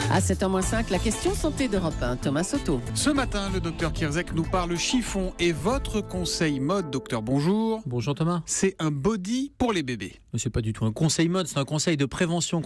À 7h05, la question santé d'Europe 1, Thomas Soto. Ce matin, le docteur Kierzek nous parle chiffon et votre conseil mode. Docteur, bonjour. Bonjour Thomas. C'est un body pour les bébés. Mais c'est pas du tout un conseil mode, c'est un conseil de prévention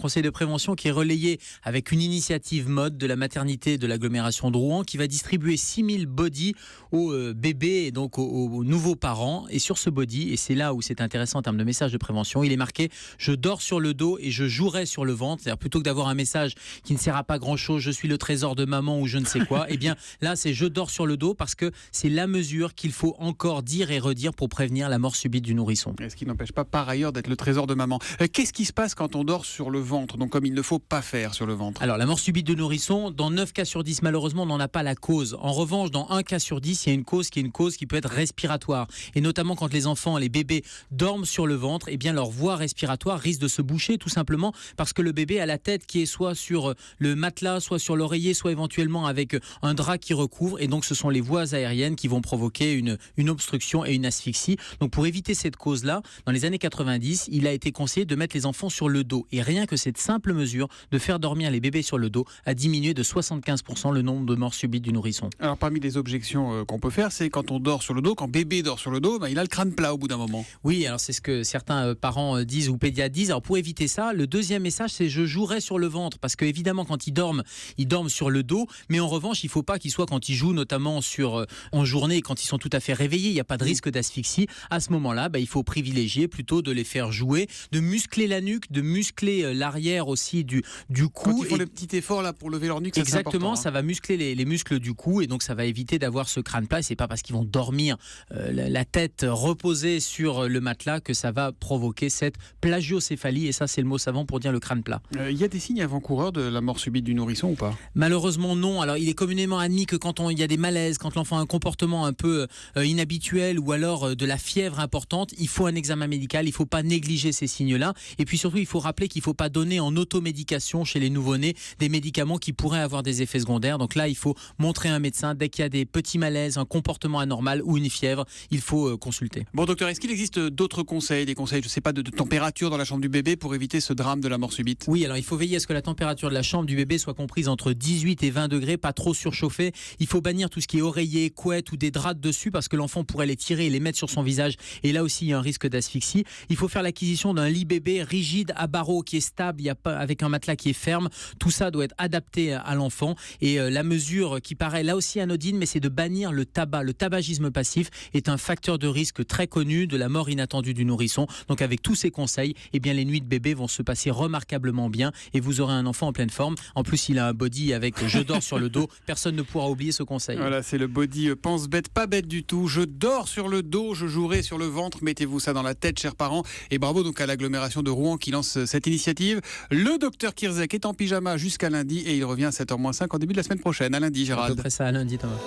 qui est relayé avec une initiative mode de la maternité de l'agglomération de Rouen qui va distribuer 6000 body aux bébés et donc aux nouveaux parents. Et sur ce body, et c'est là où c'est intéressant en termes de message de prévention, il est marqué « Je dors sur le dos et je jouerai sur le ventre ». C'est-à-dire plutôt que d'avoir un message qui ne sert à pas grand-chose, je suis le trésor de maman ou je ne sais quoi, et bien là c'est je dors sur le dos parce que c'est la mesure qu'il faut encore dire et redire pour prévenir la mort subite du nourrisson. Ce qui n'empêche pas par ailleurs d'être le trésor de maman. Qu'est-ce qui se passe quand on dort sur le ventre, donc comme il ne faut pas faire sur le ventre? Alors la mort subite du nourrisson, dans 9 cas sur 10 malheureusement on n'en a pas la cause. En revanche dans 1 cas sur 10 il y a une cause qui peut être respiratoire, et notamment quand les enfants, les bébés dorment sur le ventre, et bien leur voie respiratoire risque de se boucher tout simplement parce que le bébé a la tête qui est soit sur le matelas, soit sur l'oreiller, soit éventuellement avec un drap qui recouvre, et donc ce sont les voies aériennes qui vont provoquer une obstruction et une asphyxie. Donc pour éviter cette cause-là, dans les années 90, il a été conseillé de mettre les enfants sur le dos, et rien que cette simple mesure de faire dormir les bébés sur le dos a diminué de 75% le nombre de morts subites du nourrisson. Alors parmi les objections qu'on peut faire, c'est quand on dort sur le dos, quand bébé dort sur le dos, il a le crâne plat au bout d'un moment. Oui, alors c'est ce que certains parents disent ou pédiatres disent. Alors pour éviter ça, le deuxième message c'est je jouerai sur le ventre, parce que évidemment quand ils dorment sur le dos, mais en revanche il ne faut pas qu'ils soient, quand ils jouent notamment en journée, quand ils sont tout à fait réveillés, il n'y a pas de risque d'asphyxie. À ce moment-là, il faut privilégier plutôt de les faire jouer, de muscler la nuque, de muscler l'arrière aussi du cou. Quand ils font le petit effort là pour lever leur nuque, exactement, ça ça va muscler les muscles du cou, et donc ça va éviter d'avoir ce crâne plat. Et c'est pas parce qu'ils vont dormir la tête reposée sur le matelas que ça va provoquer cette plagiocéphalie, et ça c'est le mot savant pour dire le crâne plat. Il y a des signes avant-coureurs de la mort subite du nourrisson ou pas? Malheureusement non. Alors il est communément admis que quand il y a des malaises, quand l'enfant a un comportement un peu inhabituel, ou alors de la fièvre importante, il faut un examen médical, il ne faut pas négliger ces signes-là. Et puis surtout il faut rappeler qu'il ne faut pas donner en automédication chez les nouveau-nés des médicaments qui pourraient avoir des effets secondaires. Donc là il faut montrer un médecin dès qu'il y a des petits malaises, un comportement anormal ou une fièvre, il faut consulter. Bon docteur, est-ce qu'il existe d'autres conseils, des conseils, je sais pas, de température dans la chambre du bébé pour éviter ce drame de la mort subite? Oui, alors il faut veiller à ce que la température de la chambre du bébé soit comprise entre 18 et 20 degrés, pas trop surchauffée. Il faut bannir tout ce qui est oreiller, couette ou des draps dessus, parce que l'enfant pourrait les tirer et les mettre sur son visage, et là aussi il y a un risque d'asphyxie. Il faut faire l'acquisition d'un lit bébé rigide à barreaux qui est stable, avec un matelas qui est ferme. Tout ça doit être adapté à l'enfant, et la mesure qui paraît là aussi anodine, mais c'est de bannir le tabac. Le tabagisme passif est un facteur de risque très connu de la mort inattendue du nourrisson. Donc avec tous ces conseils, les nuits de bébé vont se passer remarquablement bien, et vous aurez un enfant en pleine forme. En plus il a un body avec je dors sur le dos, personne ne pourra oublier ce conseil. Voilà, c'est le body pense bête, pas bête du tout. Je dors sur le dos, je jouerai sur le ventre. Mettez-vous ça dans la tête, chers parents. Et bravo donc à l'agglomération de Rouen qui lance cette initiative. Le docteur Kierzek est en pyjama jusqu'à lundi, et il revient à 7h-5 en début de la semaine prochaine. À lundi, Gérald. À peu près ça, à lundi, Thomas.